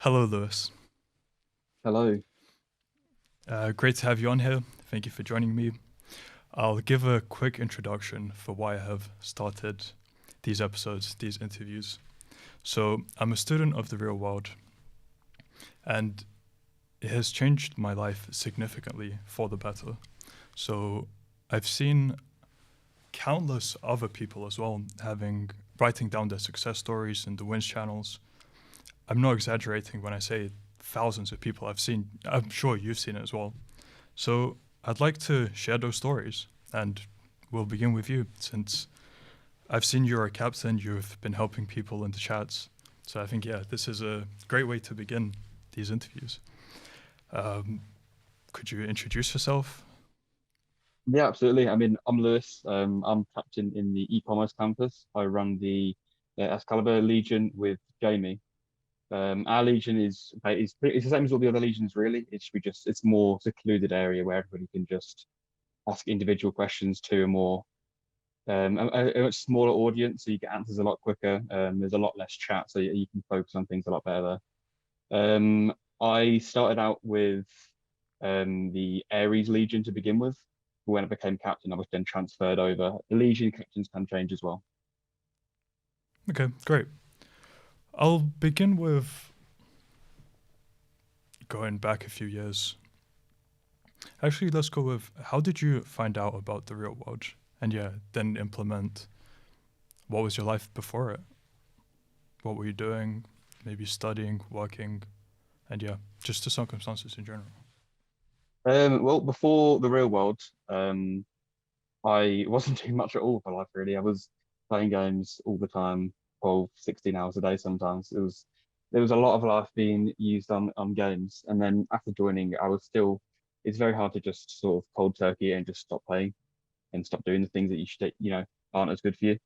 Hello, Lewis. Hello. Great to have you on here. Thank you for joining me. I'll give a quick introduction for why I have started these episodes, these interviews. So, I'm a student of the real world, and it has changed my life significantly for the better. So, I've seen countless other people as well writing down their success stories in the wins channels. I'm not exaggerating when I say thousands of people I've seen. I'm sure you've seen it as well. So I'd like to share those stories, and we'll begin with you since I've seen you're a captain. You've been helping people in the chats, so I think this is a great way to begin these interviews. Um, could you introduce yourself? Yeah, absolutely. I mean, I'm Lewis. I'm captain in the e-commerce campus. I run the Excalibur Legion with Jamie. Our Legion it's the same as all the other legions, really. It's more secluded area where everybody can just ask individual questions to a more a much smaller audience, so you get answers a lot quicker. There's a lot less chat, so you can focus on things a lot better there. I started out with the Ares Legion to begin with. When I became captain, I was then transferred over. The Legion captains can change as well. Okay, great. I'll begin with going back a few years. Actually, let's go with how did you find out about the real world? And then implement what was your life before it? What were you doing? Maybe studying, working, and just the circumstances in general. Well, before the real world, um, I wasn't doing much at all for life, really. I was playing games all the time, 12, 16 hours a day sometimes. There was a lot of life being used on games. And then after joining, it's very hard to just sort of cold turkey and just stop playing and stop doing the things that aren't as good for you.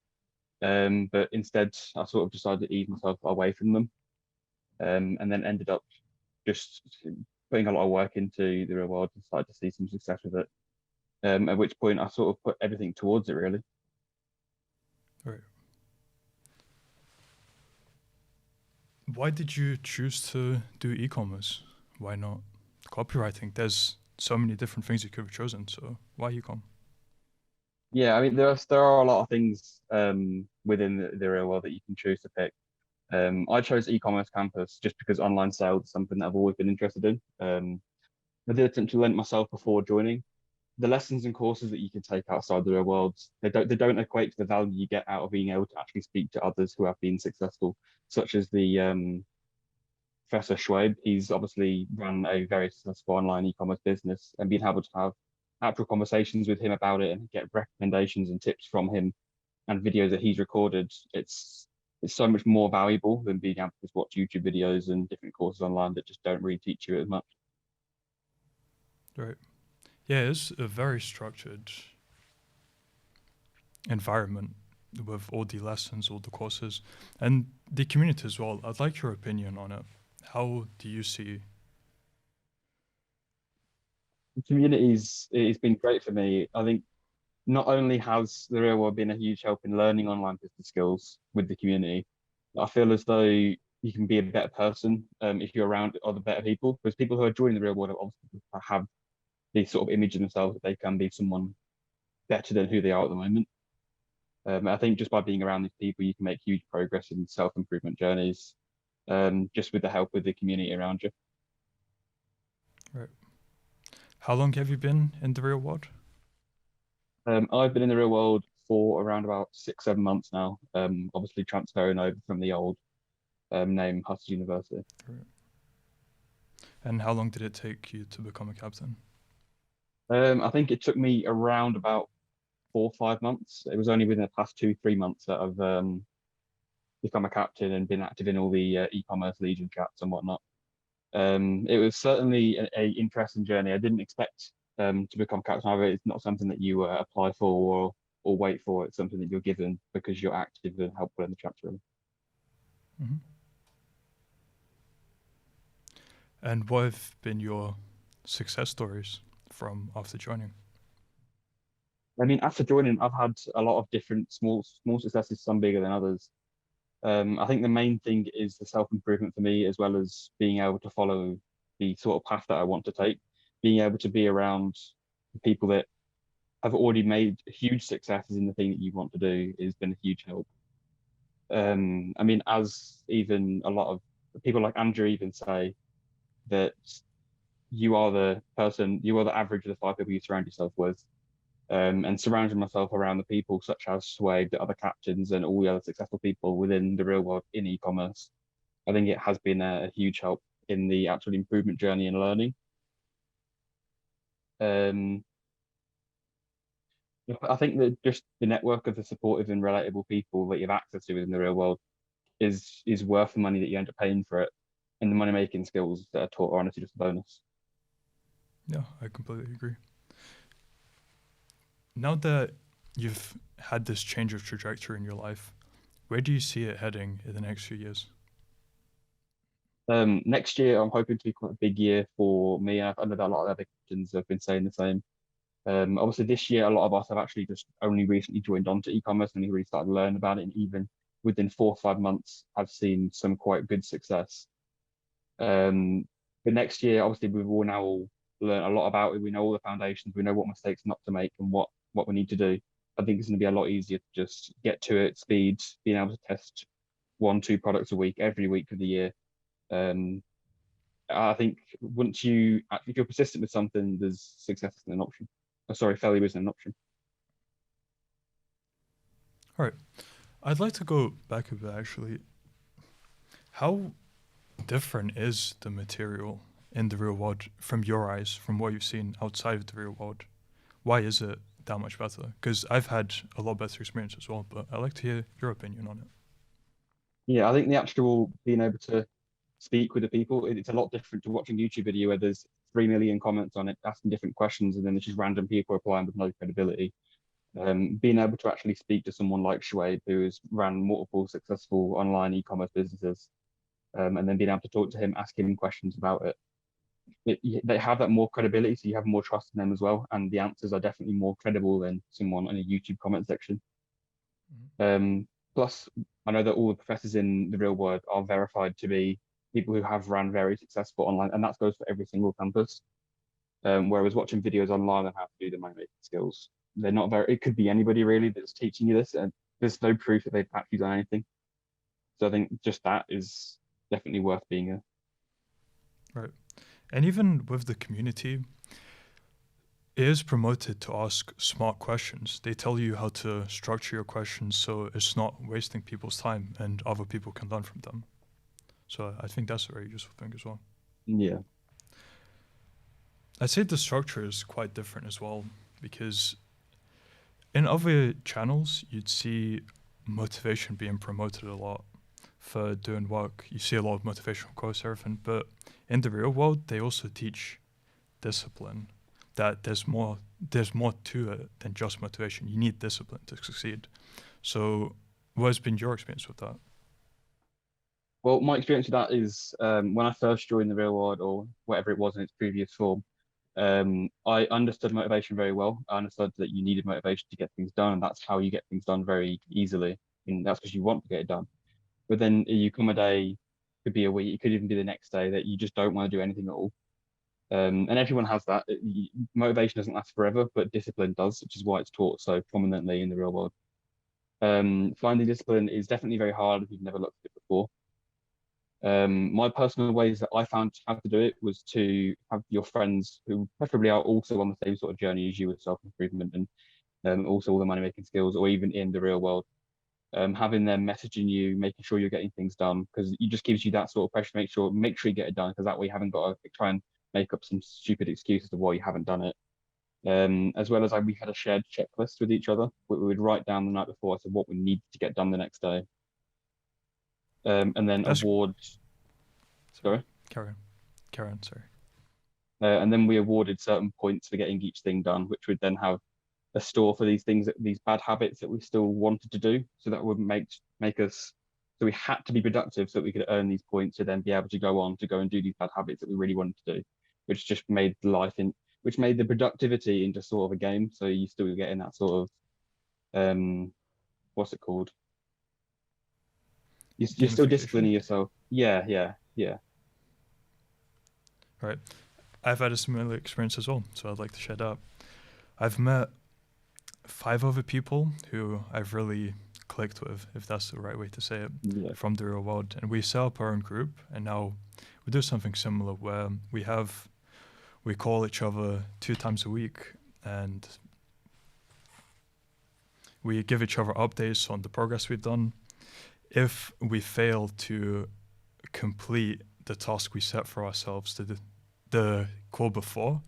But instead, I sort of decided to ease myself away from them, and then ended up just putting a lot of work into the real world and started to see some success with it. At which point, I sort of put everything towards it, really. Right. Why did you choose to do e-commerce? Why not copywriting? There's so many different things you could have chosen. So why e-com? Yeah, I mean, there are a lot of things within the real world that you can choose to pick. I chose e-commerce campus just because online sales is something that I've always been interested in. I did attempt to learn it myself before joining. The lessons and courses that you can take outside the real world, they don't equate to the value you get out of being able to actually speak to others who have been successful, such as the Professor Schwab. He's obviously run a very successful online e-commerce business, and being able to have actual conversations with him about it and get recommendations and tips from him and videos that he's recorded, it's so much more valuable than being able to just watch YouTube videos and different courses online that just don't really teach you as much. Right. Yeah, it's a very structured environment with all the lessons, all the courses, and the community as well. I'd like your opinion on it. How do you see? The communities it's been great for me. I think not only has the real world been a huge help in learning online business skills with the community, I feel as though you can be a better person if you're around other better people. Because people who are joining the real world obviously have this sort of image of themselves that they can be someone better than who they are at the moment. I think just by being around these people, you can make huge progress in self-improvement journeys, just with the help of the community around you. Right. How long have you been in the real world? I've been in the real world for around about 6, 7 months now. Obviously transferring over from the old name, Hustle University. Right. And how long did it take you to become a captain? I think it took me around about 4, 5 months. It was only within the past 2, 3 months that I've become a captain and been active in all the e-commerce legion chats and whatnot. It was certainly a interesting journey. I didn't expect to become captain either. It's not something that you apply for or wait for. It's something that you're given because you're active and helpful in the chats, really. Hmm. And what have been your success stories from after joining? I mean, after joining, I've had a lot of different small successes, some bigger than others. I think the main thing is the self-improvement for me, as well as being able to follow the sort of path that I want to take, being able to be around people that have already made huge successes in the thing that you want to do has been a huge help. I mean, as even a lot of people like Andrew even say that you are the person, you are the average of the five people you surround yourself with. And surrounding myself around the people such as Sway, the other captains, and all the other successful people within the real world in e-commerce, I think it has been a huge help in the actual improvement journey and learning. Um, I think that just the network of the supportive and relatable people that you have access to within the real world is worth the money that you end up paying for it, and the money making skills that are taught are honestly just a bonus. Yeah, I completely agree. Now that you've had this change of trajectory in your life, where do you see it heading in the next few years? Next year, I'm hoping to be quite a big year for me. I know that a lot of other captains have been saying the same. Obviously, this year, a lot of us have actually just only recently joined onto e-commerce and really started learning about it. And even within 4 or 5 months, I've seen some quite good success. Um, but next year, obviously, we've all now all learned a lot about it. We know all the foundations. We know what mistakes not to make and what we need to do. I think it's going to be a lot easier to just get to it, speed, being able to test 1, 2 products a week every week of the year. Um, I think once you, if you're persistent with something, there's success isn't an option. Oh, sorry, failure isn't an option. All right, I'd like to go back a bit actually. How different is the material in the real world from your eyes, from what you've seen outside of the real world? Why is it that much better? Because I've had a lot better experience as well, but I'd like to hear your opinion on it. Yeah, I think the actual being able to speak with the people, it's a lot different to watching a YouTube video where there's 3 million comments on it asking different questions and then there's just random people replying with no credibility. Being able to actually speak to someone like Shuaib, who has ran multiple successful online e-commerce businesses, and then being able to talk to him, ask him questions about it, they have that more credibility, so you have more trust in them as well, and the answers are definitely more credible than someone in a YouTube comment section. Mm-hmm. Plus, I know that all the professors in the real world are verified to be people who have ran very successful online, and that goes for every single campus. Whereas watching videos online on how to do the money making skills, they're not very. It could be anybody really that's teaching you this, and there's no proof that they've actually done anything. So I think just that is definitely worth being a. Right. And even with the community, it is promoted to ask smart questions. They tell you how to structure your questions so it's not wasting people's time and other people can learn from them. So I think that's a very useful thing as well. Yeah. I'd say the structure is quite different as well because in other channels, you'd see motivation being promoted a lot for doing work. You see a lot of motivational quotes, everything. But in the real world, they also teach discipline. That there's more to it than just motivation. You need discipline to succeed. So, what has been your experience with that? Well, my experience with that is when I first joined the real world or whatever it was in its previous form, I understood motivation very well. I understood that you needed motivation to get things done, and that's how you get things done very easily. And that's because you want to get it done. But then you come a day, could be a week, it could even be the next day that you just don't want to do anything at all. And everyone has that. Motivation doesn't last forever, but discipline does, which is why it's taught so prominently in the real world. Finding discipline is definitely very hard if you've never looked at it before. My personal ways that I found how to do it was to have your friends who preferably are also on the same sort of journey as you with self-improvement and also all the money-making skills, or even in the real world. Having them messaging you, making sure you're getting things done, because it just gives you that sort of pressure. Make sure you get it done, because that way you haven't got to try and make up some stupid excuses of why you haven't done it. As well as we had a shared checklist with each other, we would write down the night before so what we need to get done the next day, and then That's award. sorry. Sorry. Carry on. Carry on. Sorry. And then we awarded certain points for getting each thing done, which would then have a store for these things, these bad habits that we still wanted to do. So that would make us. So we had to be productive so that we could earn these points to then be able to go on to go and do these bad habits that we really wanted to do, which just made which made the productivity into sort of a game. So you still get in that sort of, what's it called? you're still gamification. disciplining yourself. Yeah, yeah, yeah. Right. I've had a similar experience as well, so I'd like to share that. I've met 5 other people who I've really clicked with, if that's the right way to say it, Yeah. from the real world. And we set up our own group, and now we do something similar where we call each other 2 times a week, and we give each other updates on the progress we've done. If we fail to complete the task we set for ourselves the call before,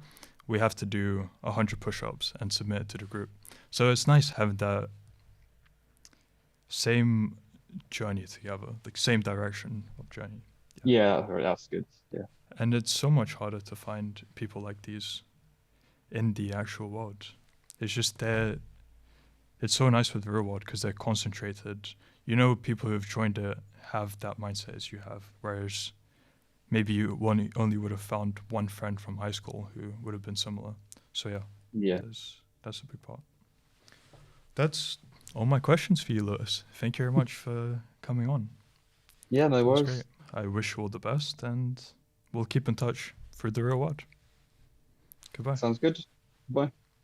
we have to do 100 push-ups and submit it to the group. So it's nice having that same journey together, like same direction of journey. Yeah, that's good. Yeah. And it's so much harder to find people like these in the actual world. It's just it's so nice with the real world because they're concentrated. You know, people who've joined it have that mindset as you have, whereas maybe you only would have found one friend from high school who would have been similar. So yeah, Yeah. that's a big part. That's all my questions for you, Lewis. Thank you very much for coming on. Yeah, no That was worries. great. I wish you all the best, and we'll keep in touch through the real world. Goodbye. Sounds good. Bye.